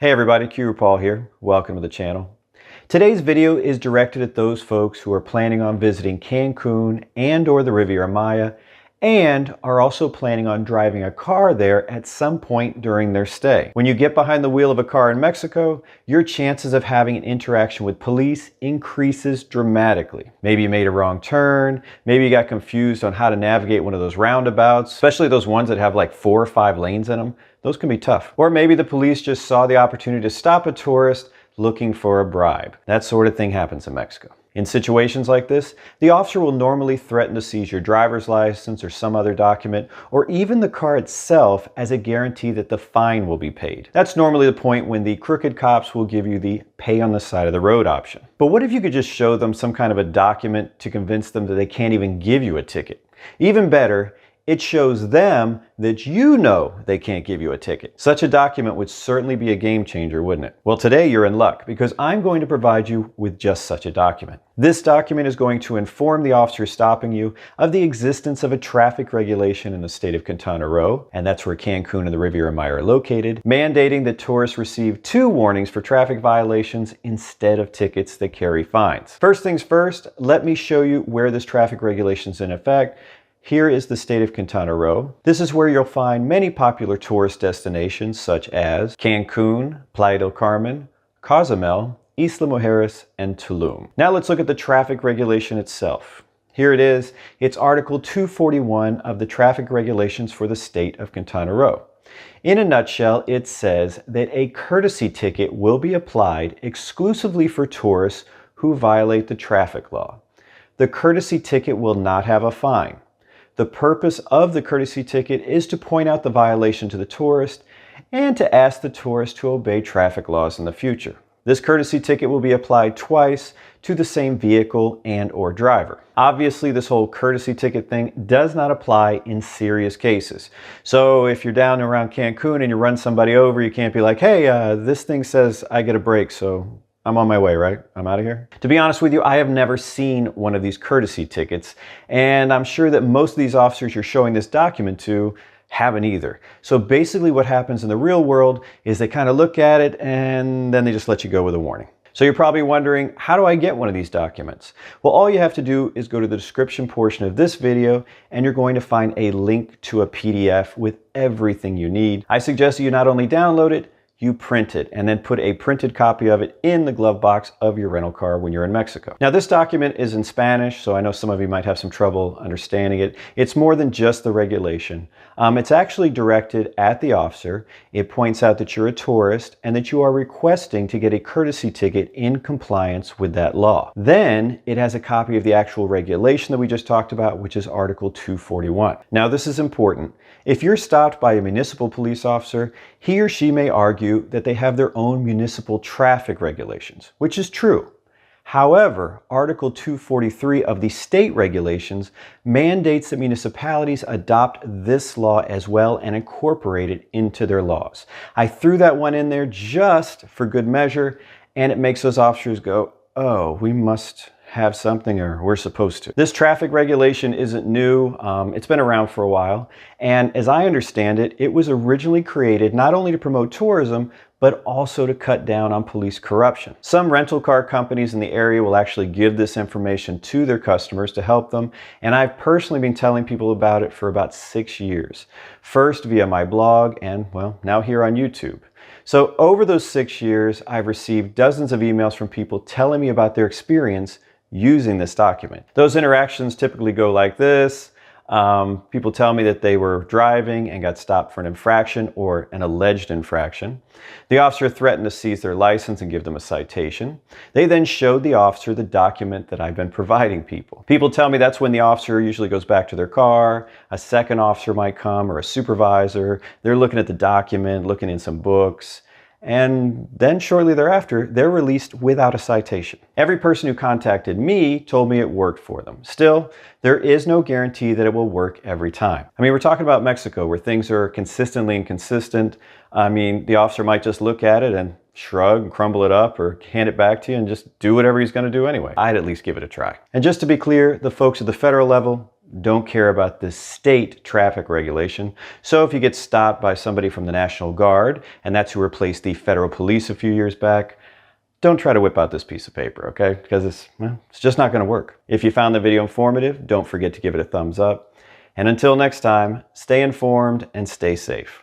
Hey everybody, Paul here. Welcome to the channel. Today's video is directed at those folks who are planning on visiting Cancun and or the Riviera Maya and are also planning on driving a car there at some point during their stay. When you get behind the wheel of a car in Mexico, your chances of having an interaction with police increases dramatically. Maybe you made a wrong turn, maybe you got confused on how to navigate one of those roundabouts, especially those ones that have like 4 or 5 lanes in them. Those can be tough. Or maybe the police just saw the opportunity to stop a tourist looking for a bribe. That sort of thing happens in Mexico. In situations like this, the officer will normally threaten to seize your driver's license or some other document, or even the car itself, as a guarantee that the fine will be paid. That's normally the point when the crooked cops will give you the pay on the side of the road option. But what if you could just show them some kind of a document to convince them that they can't even give you a ticket? Even better, it shows them that you know they can't give you a ticket. Such a document would certainly be a game changer, wouldn't it? Well, today you're in luck because I'm going to provide you with just such a document. This document is going to inform the officer stopping you of the existence of a traffic regulation in the state of Quintana Roo, and that's where Cancun and the Riviera Maya are located, mandating that tourists receive 2 warnings for traffic violations instead of tickets that carry fines. First things first, let me show you where this traffic regulation is in effect. Here is the state of Quintana Roo. This is where you'll find many popular tourist destinations such as Cancun, Playa del Carmen, Cozumel, Isla Mujeres, and Tulum. Now let's look at the traffic regulation itself. Here it is. It's Article 241 of the traffic regulations for the state of Quintana Roo. In a nutshell, it says that a courtesy ticket will be applied exclusively for tourists who violate the traffic law. The courtesy ticket will not have a fine. The purpose of the courtesy ticket is to point out the violation to the tourist and to ask the tourist to obey traffic laws in the future. This courtesy ticket will be applied twice to the same vehicle and or driver. Obviously, this whole courtesy ticket thing does not apply in serious cases. So if you're down around Cancun and you run somebody over, you can't be like, hey, this thing says I get a break, so I'm on my way, right? I'm out of here. To be honest with you, I have never seen one of these courtesy tickets, and I'm sure that most of these officers you're showing this document to haven't either. So basically what happens in the real world is they kind of look at it and then they just let you go with a warning. So you're probably wondering, how do I get one of these documents? Well, all you have to do is go to the description portion of this video and you're going to find a link to a PDF with everything you need. I suggest that you not only download it, you print it and then put a printed copy of it in the glove box of your rental car when you're in Mexico. Now this document is in Spanish, so I know some of you might have some trouble understanding it. It's more than just the regulation. It's actually directed at the officer. It points out that you're a tourist and that you are requesting to get a courtesy ticket in compliance with that law. Then it has a copy of the actual regulation that we just talked about, which is Article 241. Now this is important. If you're stopped by a municipal police officer, he or she may argue that they have their own municipal traffic regulations, which is true. However, Article 243 of the state regulations mandates that municipalities adopt this law as well and incorporate it into their laws. I threw that one in there just for good measure, and it makes those officers go, oh, we must have something, or we're supposed to. This traffic regulation isn't new. It's been around for a while. And as I understand it, it was originally created not only to promote tourism, but also to cut down on police corruption. Some rental car companies in the area will actually give this information to their customers to help them. And I've personally been telling people about it for about 6 years. First via my blog and, well, now here on YouTube. So over those 6 years, I've received dozens of emails from people telling me about their experience using this document. Those interactions typically go like this. People tell me that they were driving and got stopped for an infraction or an alleged infraction. The officer threatened to seize their license and give them a citation. They then showed the officer the document that I've been providing people. People tell me that's when the officer usually goes back to their car. A second officer might come or a supervisor. They're looking at the document, looking in some books. And then shortly thereafter, they're released without a citation. Every person who contacted me told me it worked for them. Still, there is no guarantee that it will work every time. I mean, we're talking about Mexico where things are consistently inconsistent. I mean, the officer might just look at it and shrug and crumble it up or hand it back to you and just do whatever he's going to do anyway. I'd at least give it a try. And just to be clear, the folks at the federal level, don't care about the state traffic regulation. So if you get stopped by somebody from the National Guard, and that's who replaced the federal police a few years back, don't try to whip out this piece of paper, okay? Because it's just not going to work. If you found the video informative, don't forget to give it a thumbs up. And until next time, stay informed and stay safe.